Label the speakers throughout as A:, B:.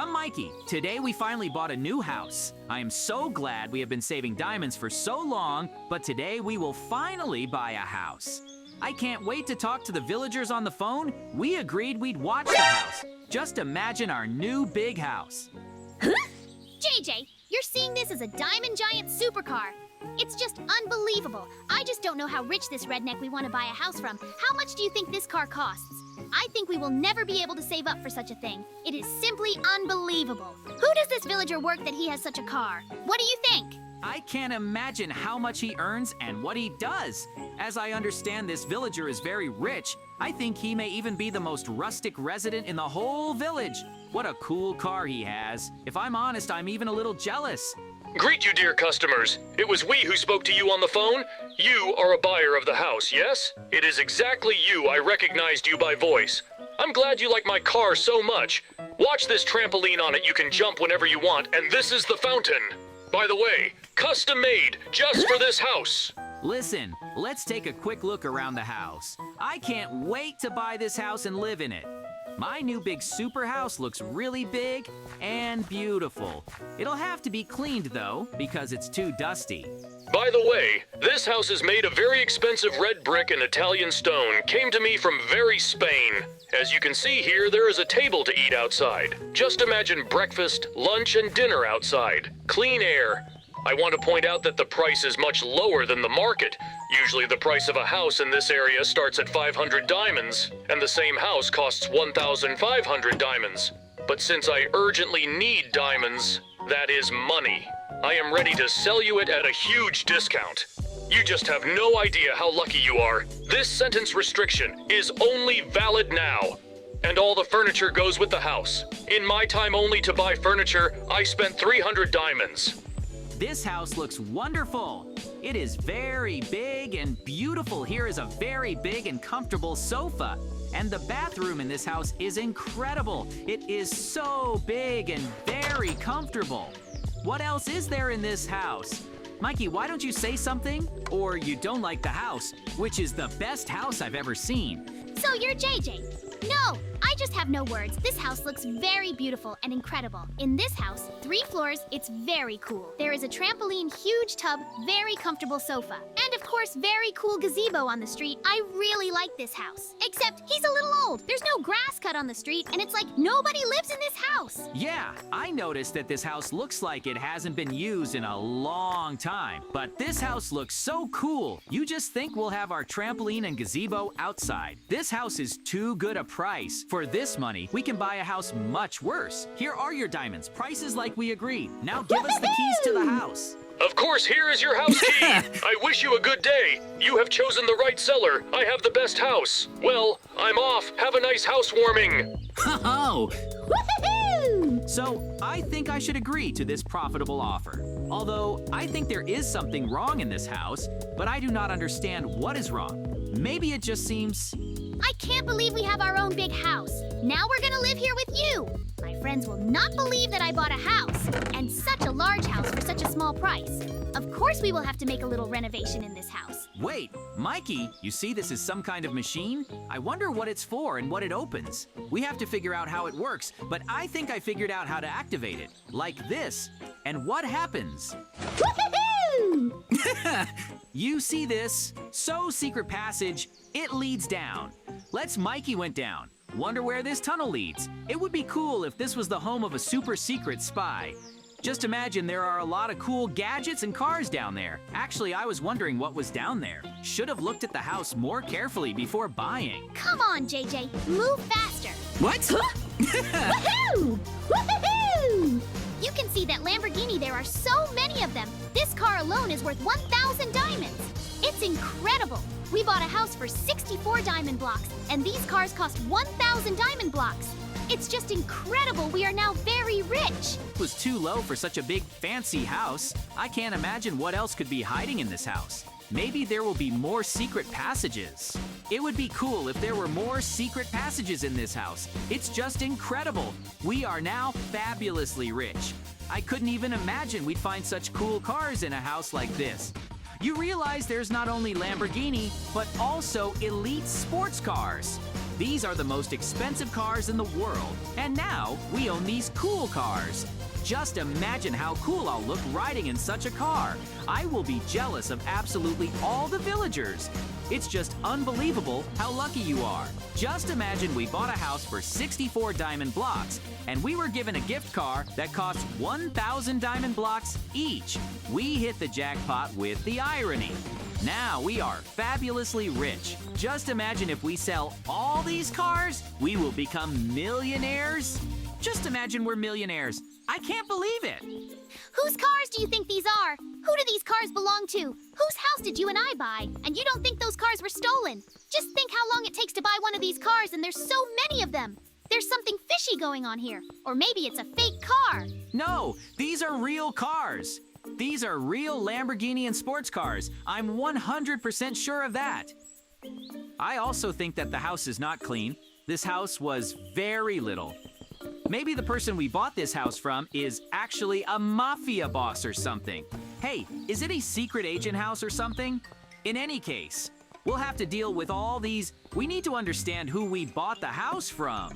A: Come, Mikey. Today we finally bought a new house. I am so glad we have been saving diamonds for so long, but today we will finally buy a house. I can't wait to talk to the villagers on the phone. We agreed we'd watch the house. Just imagine our new big house.
B: Huh? JJ, you're seeing this as a Diamond Giant supercar. It's just unbelievable. I just don't know how rich this redneck we want to buy a house from. How much do you think this car costs? I think we will never be able to save up for such a thing. It is simply unbelievable. Who does this villager work that he has such a car? What do you think?
A: I can't imagine how much he earns and what he does. As I understand, this villager is very rich. I think he may even be the most rustic resident in the whole village. What a cool car he has. If I'm honest, I'm even a little jealous.
C: Greet you, dear customers. It was we who spoke to you on the phone. You are a buyer of the house, yes? It is exactly you. I recognized you by voice. I'm glad you like my car so much. Watch this trampoline on it. You can jump whenever you want, and this is the fountain. By the way, custom made just for this house.
A: Listen, let's take a quick look around the house. I can't wait to buy this house and live in it. My new big super house looks really big and beautiful. It'll have to be cleaned though, because it's too dusty.
C: By the way, this house is made of very expensive red brick and Italian stone. Came to me from very Spain. As you can see here, there is a table to eat outside. Just imagine breakfast, lunch, and dinner outside. Clean air. I want to point out that the price is much lower than the market. Usually the price of a house in this area starts at 500 diamonds, and the same house costs 1,500 diamonds. But since I urgently need diamonds, that is money. I am ready to sell you it at a huge discount. You just have no idea how lucky you are. This sentence restriction is only valid now. And all the furniture goes with the house. In my time only to buy furniture, I spent 300 diamonds.
A: This house looks wonderful. It is very big and beautiful. Here is a very big and comfortable sofa. And the bathroom in this house is incredible. It is so big and very comfortable. What else is there in this house? Mikey, why don't you say something? Or you don't like the house, which is the best house I've ever seen.
B: So you're JJ? No, I just have no words. This house looks very beautiful and incredible. In this house, 3 floors, it's very cool. There is a trampoline, huge tub, very comfortable sofa. And of course, very cool gazebo on the street. I really like this house. Except he's a little old. There's no grass cut on the street, and it's like nobody lives in this house.
A: Yeah, I noticed that this house looks like it hasn't been used in a long time. But this house looks so cool. You just think we'll have our trampoline and gazebo outside. This house is too good a price. For this money, we can buy a house much worse. Here are your diamonds. Prices like we agreed. Now give us the keys to the house.
C: Of course, here is your house key. I wish you a good day. You have chosen the right seller. I have the best house. Well, I'm off. Have a nice housewarming.
A: Oh!
B: Woohoo!
A: So, I think I should agree to this profitable offer. Although, I think there is something wrong in this house, but I do not understand what is wrong. Maybe it just seems...
B: I can't believe we have our own big house. Now we're gonna live here with you. My friends will not believe that I bought a house, and such a large house for such a small price. Of course we will have to make a little renovation in this house.
A: Wait, Mikey, you see this is some kind of machine? I wonder what it's for and what it opens. We have to figure out how it works, but I think I figured out how to activate it. Like this. And what happens?
B: Woohoo!
A: You see this? So secret passage, it leads down. Let's Mikey went down. Wonder where this tunnel leads. It would be cool if this was the home of a super secret spy. Just imagine there are a lot of cool gadgets and cars down there. Actually, I was wondering what was down there. Should have looked at the house more carefully before buying.
B: Come on, JJ, move faster.
A: What?
B: Woohoo! Woohoo! You can see that Lamborghini, there are so many of them. This car alone is worth 1,000 diamonds. It's incredible. We bought a house for 64 diamond blocks, and these cars cost 1,000 diamond blocks. It's just incredible. We are now very rich.
A: It was too low for such a big, fancy house. I can't imagine what else could be hiding in this house. Maybe there will be more secret passages. It would be cool if there were more secret passages in this house. It's just incredible. We are now fabulously rich. I couldn't even imagine we'd find such cool cars in a house like this. You realize there's not only Lamborghini, but also elite sports cars. These are the most expensive cars in the world, and now we own these cool cars. Just imagine how cool I'll look riding in such a car. I will be jealous of absolutely all the villagers. It's just unbelievable how lucky you are. Just imagine we bought a house for 64 diamond blocks, and we were given a gift car that costs 1,000 diamond blocks each. We hit the jackpot with the irony. Now we are fabulously rich. Just imagine if we sell all these cars, we will become millionaires. Just imagine we're millionaires. I can't believe it.
B: Whose cars do you think these are? Who do these cars belong to? Whose house did you and I buy? And you don't think those cars were stolen? Just think how long it takes to buy one of these cars, and there's so many of them. There's something fishy going on here. Or maybe it's a fake car.
A: No, these are real cars. These are real Lamborghini and sports cars. I'm 100% sure of that. I also think that the house is not clean. This house was very little. Maybe the person we bought this house from is actually a mafia boss or something. Hey, is it a secret agent house or something? In any case, we'll have to deal with all these. We need to understand who we bought the house from.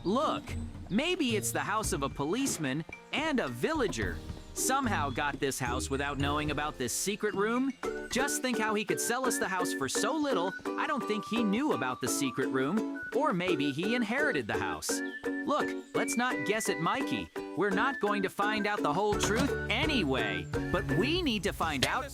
A: Look, maybe it's the house of a policeman and a villager. Somehow got this house without knowing about this secret room. Just think how he could sell us the house for so little. I don't think he knew about the secret room. Or maybe he inherited the house. Look, let's not guess at Mikey. We're not going to find out the whole truth anyway. But we need to find out.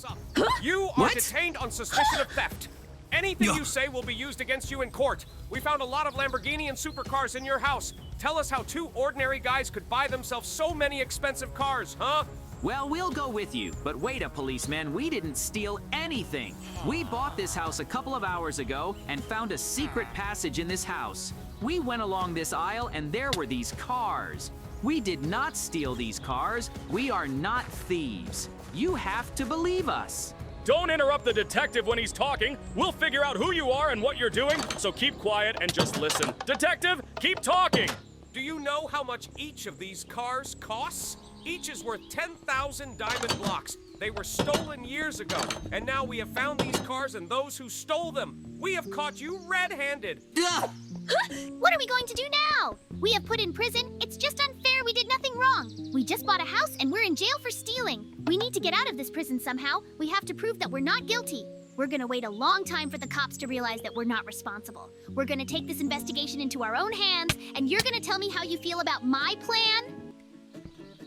D: You are detained on suspicion of theft. Anything you say will be used against you in court. We found a lot of Lamborghini and supercars in your house. Tell us how two ordinary guys could buy themselves so many expensive cars, huh?
A: Well, we'll go with you, but wait a policeman, we didn't steal anything. We bought this house a couple of hours ago and found a secret passage in this house. We went along this aisle and there were these cars. We did not steal these cars. We are not thieves. You have to believe us.
E: Don't interrupt the detective when he's talking. We'll figure out who you are and what you're doing, so keep quiet and just listen. Detective, keep talking!
D: Do you know how much each of these cars costs? Each is worth 10,000 diamond blocks. They were stolen years ago, and now we have found these cars and those who stole them. We have caught you red-handed.
B: What are we going to do now? We have put in prison. It's just unfair. We did nothing wrong. We just bought a house and we're in jail for stealing. We need to get out of this prison somehow. We have to prove that we're not guilty. We're gonna wait a long time for the cops to realize that we're not responsible. We're gonna take this investigation into our own hands, and you're gonna tell me how you feel about my plan?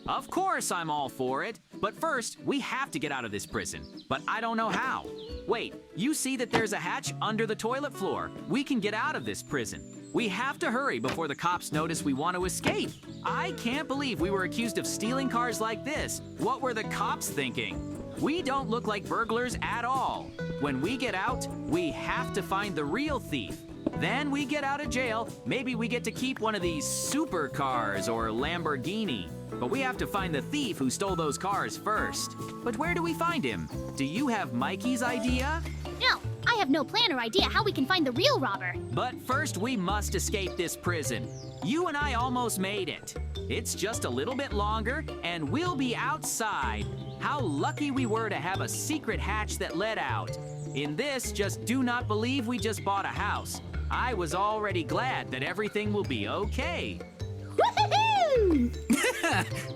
A: Of course I'm all for it. But first, we have to get out of this prison. But I don't know how. Wait, you see that there's a hatch under the toilet floor. We can get out of this prison. We have to hurry before the cops notice we want to escape. I can't believe we were accused of stealing cars like this. What were the cops thinking? We don't look like burglars at all. When we get out, we have to find the real thief. Then we get out of jail. Maybe we get to keep one of these supercars or Lamborghini. But we have to find the thief who stole those cars first. But where do we find him? Do you have Mikey's idea?
B: No, I have no plan or idea how we can find the real robber.
A: But first we must escape this prison. You and I almost made it. It's just a little bit longer and we'll be outside. How lucky we were to have a secret hatch that led out. In this, just do not believe we just bought a house. I was already glad that everything will be okay.
B: Woohoo!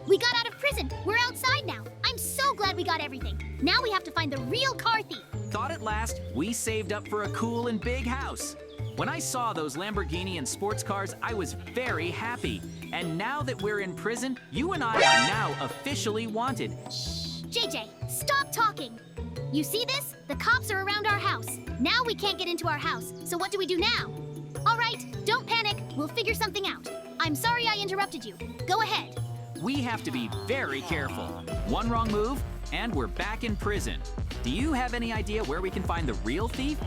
B: We got out of prison. We're outside now. I'm so glad we got everything. Now we have to find the real car thief.
A: Thought at last we saved up for a cool and big house. When I saw those Lamborghini and sports cars, I was very happy. And now that we're in prison, you and I are now officially wanted.
B: JJ, stop talking. You see this? The cops are around our house. Now we can't get into our house. So what do we do now? All right, don't panic. We'll figure something out. I'm sorry I interrupted you. Go ahead.
A: We have to be very careful. One wrong move, and we're back in prison. Do you have any idea where we can find the real thief?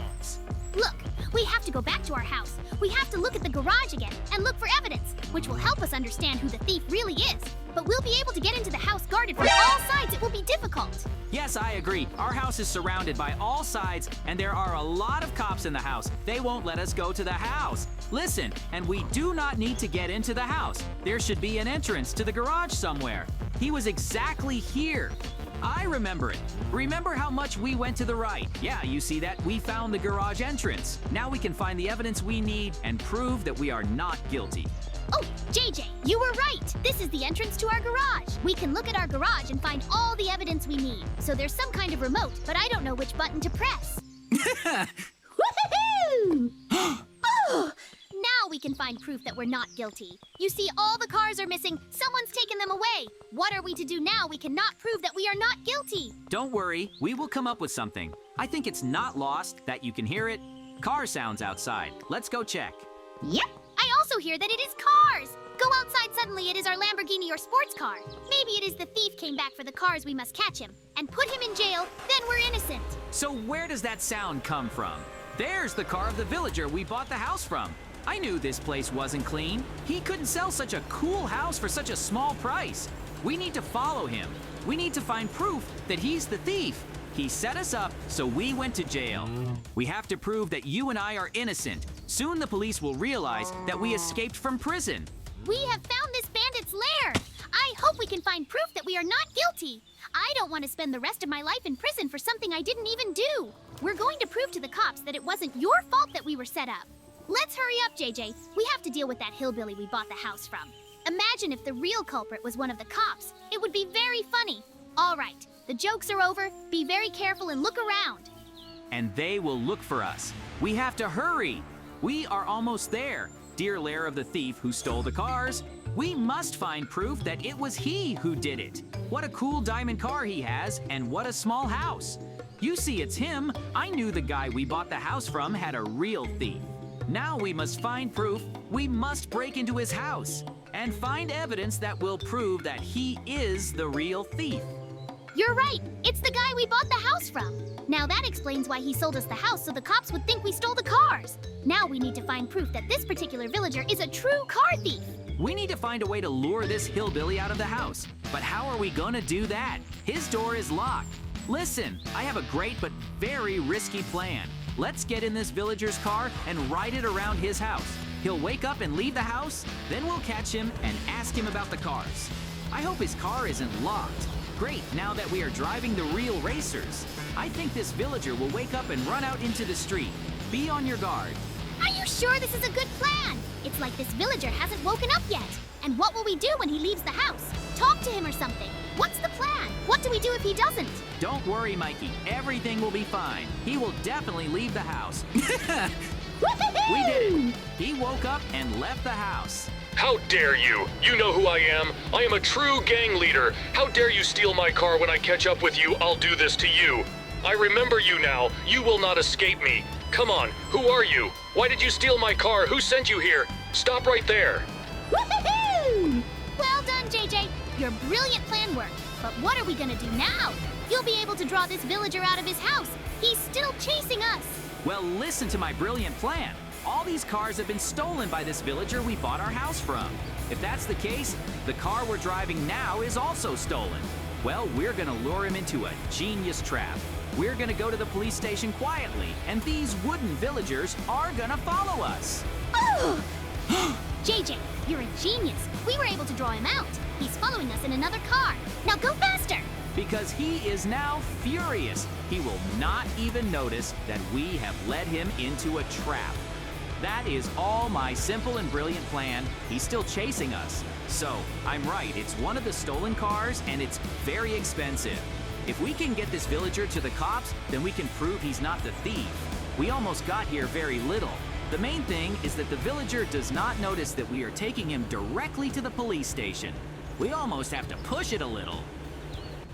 B: Look, we have to go back to our house. We have to look at the garage again and look for evidence, which will help us understand who the thief really is. But we'll be able to get into the house guarded from all sides. It will be difficult.
A: Yes, I agree. Our house is surrounded by all sides, and there are a lot of cops in the house. They won't let us go to the house. Listen, and we do not need to get into the house. There should be an entrance to the garage somewhere. He was exactly here. I remember it. Remember how much we went to the right? Yeah, you see that? We found the garage entrance. Now we can find the evidence we need and prove that we are not guilty.
B: Oh, JJ, you were right. This is the entrance to our garage. We can look at our garage and find all the evidence we need. So there's some kind of remote, but I don't know which button to press. Woohoo! Oh! Now we can find proof that we're not guilty. You see, all the cars are missing. Someone's taken them away. What are we to do now? We cannot prove that we are not guilty.
A: Don't worry, we will come up with something. I think it's not lost, that you can hear it. Car sounds outside. Let's go check.
B: Yep. I also hear that it is cars. Go outside suddenly, it is our Lamborghini or sports car. Maybe it is the thief came back for the cars, we must catch him and put him in jail, then we're innocent.
A: So where does that sound come from? There's the car of the villager we bought the house from. I knew this place wasn't clean. He couldn't sell such a cool house for such a small price. We need to follow him. We need to find proof that he's the thief. He set us up, so we went to jail. We have to prove that you and I are innocent. Soon the police will realize that we escaped from prison.
B: We have found this bandit's lair. I hope we can find proof that we are not guilty. I don't want to spend the rest of my life in prison for something I didn't even do. We're going to prove to the cops that it wasn't your fault that we were set up. Let's hurry up, JJ. We have to deal with that hillbilly we bought the house from. Imagine if the real culprit was one of the cops. It would be very funny. All right, the jokes are over. Be very careful and look around.
A: And they will look for us. We have to hurry. We are almost there. Dear lair of the thief who stole the cars. We must find proof that it was he who did it. What a cool diamond car he has, and what a small house. You see, it's him. I knew the guy we bought the house from had a real thief. Now we must find proof. We must break into his house and find evidence that will prove that he is the real thief.
B: You're right. It's the guy we bought the house from. Now that explains why he sold us the house so the cops would think we stole the cars. Now we need to find proof that this particular villager is a true car thief.
A: We need to find a way to lure this hillbilly out of the house. But how are we gonna do that? His door is locked. Listen, I have a great but very risky plan. Let's get in this villager's car and ride it around his house. He'll wake up and leave the house, then we'll catch him and ask him about the cars. I hope his car isn't locked. Great, now that we are driving the real racers. I think this villager will wake up and run out into the street. Be on your guard.
B: Are you sure this is a good plan? It's like this villager hasn't woken up yet. And what will we do when he leaves the house? Talk to him or something. What's the plan? What do we do if he doesn't?
A: Don't worry, Mikey. Everything will be fine. He will definitely leave the house. We did it. He woke up and left the house.
C: How dare you? You know who I am. I am a true gang leader. How dare you steal my car? When I catch up with you, I'll do this to you. I remember you now. You will not escape me. Come on, who are you? Why did you steal my car? Who sent you here? Stop right there.
B: Woohoo! Well done, JJ. Your brilliant plan worked. But what are we gonna do now? You'll be able to draw this villager out of his house. He's still chasing us.
A: Well, listen to my brilliant plan. All these cars have been stolen by this villager we bought our house from. If that's the case, the car we're driving now is also stolen. Well, we're gonna lure him into a genius trap. We're gonna go to the police station quietly, and these wooden villagers are gonna follow us.
B: Oh! JJ, you're a genius. We were able to draw him out. He's following us in another car. Now go faster!
A: Because he is now furious. He will not even notice that we have led him into a trap. That is all my simple and brilliant plan. He's still chasing us. So, I'm right, it's one of the stolen cars and it's very expensive. If we can get this villager to the cops, then we can prove he's not the thief. We almost got here very little. The main thing is that the villager does not notice that we are taking him directly to the police station. We almost have to push it a little.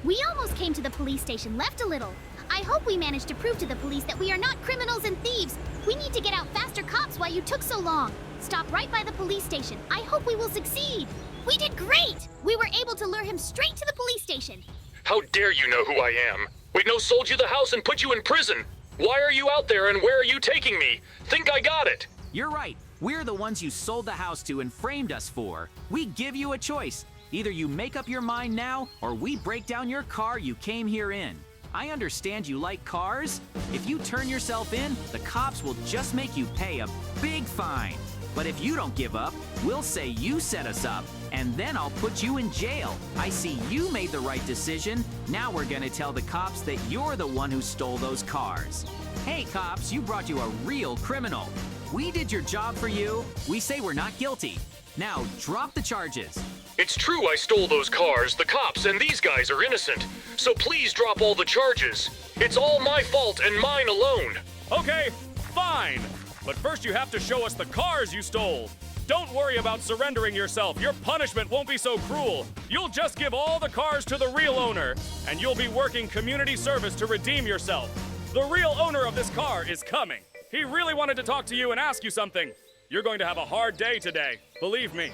B: We almost came to the police station, left a little. I hope we managed to prove to the police that we are not criminals and thieves. We need to get out faster, cops, while you took so long. Stop right by the police station. I hope we will succeed. We did great! We were able to lure him straight to the police station.
C: How dare you know who I am? We sold you the house and put you in prison. Why are you out there and where are you taking me? Think I got it.
A: You're right. We're the ones you sold the house to and framed us for. We give you a choice. Either you make up your mind now, or we break down your car you came here in. I understand you like cars. If you turn yourself in, the cops will just make you pay a big fine. But if you don't give up, we'll say you set us up, and then I'll put you in jail. I see you made the right decision. Now we're gonna tell the cops that you're the one who stole those cars. Hey cops, you brought you a real criminal. We did your job for you. We say we're not guilty. Now drop the charges.
C: It's true I stole those cars. The cops and these guys are innocent. So please drop all the charges. It's all my fault and mine alone.
E: Okay, fine. But first you have to show us the cars you stole. Don't worry about surrendering yourself. Your punishment won't be so cruel. You'll just give all the cars to the real owner, and you'll be working community service to redeem yourself. The real owner of this car is coming. He really wanted to talk to you and ask you something. You're going to have a hard day today, believe me.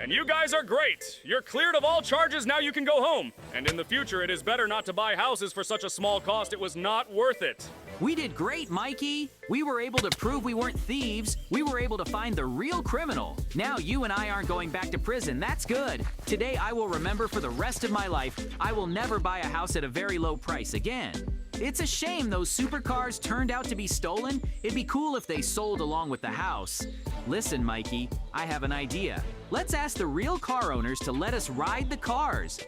E: And you guys are great. You're cleared of all charges, now you can go home. And in the future, it is better not to buy houses for such a small cost. It was not worth it.
A: We did great, Mikey. We were able to prove we weren't thieves. We were able to find the real criminal. Now you and I aren't going back to prison. That's good. Today I will remember for the rest of my life, I will never buy a house at a very low price again. It's a shame those supercars turned out to be stolen. It'd be cool if they sold along with the house. Listen, Mikey, I have an idea. Let's ask the real car owners to let us ride the cars.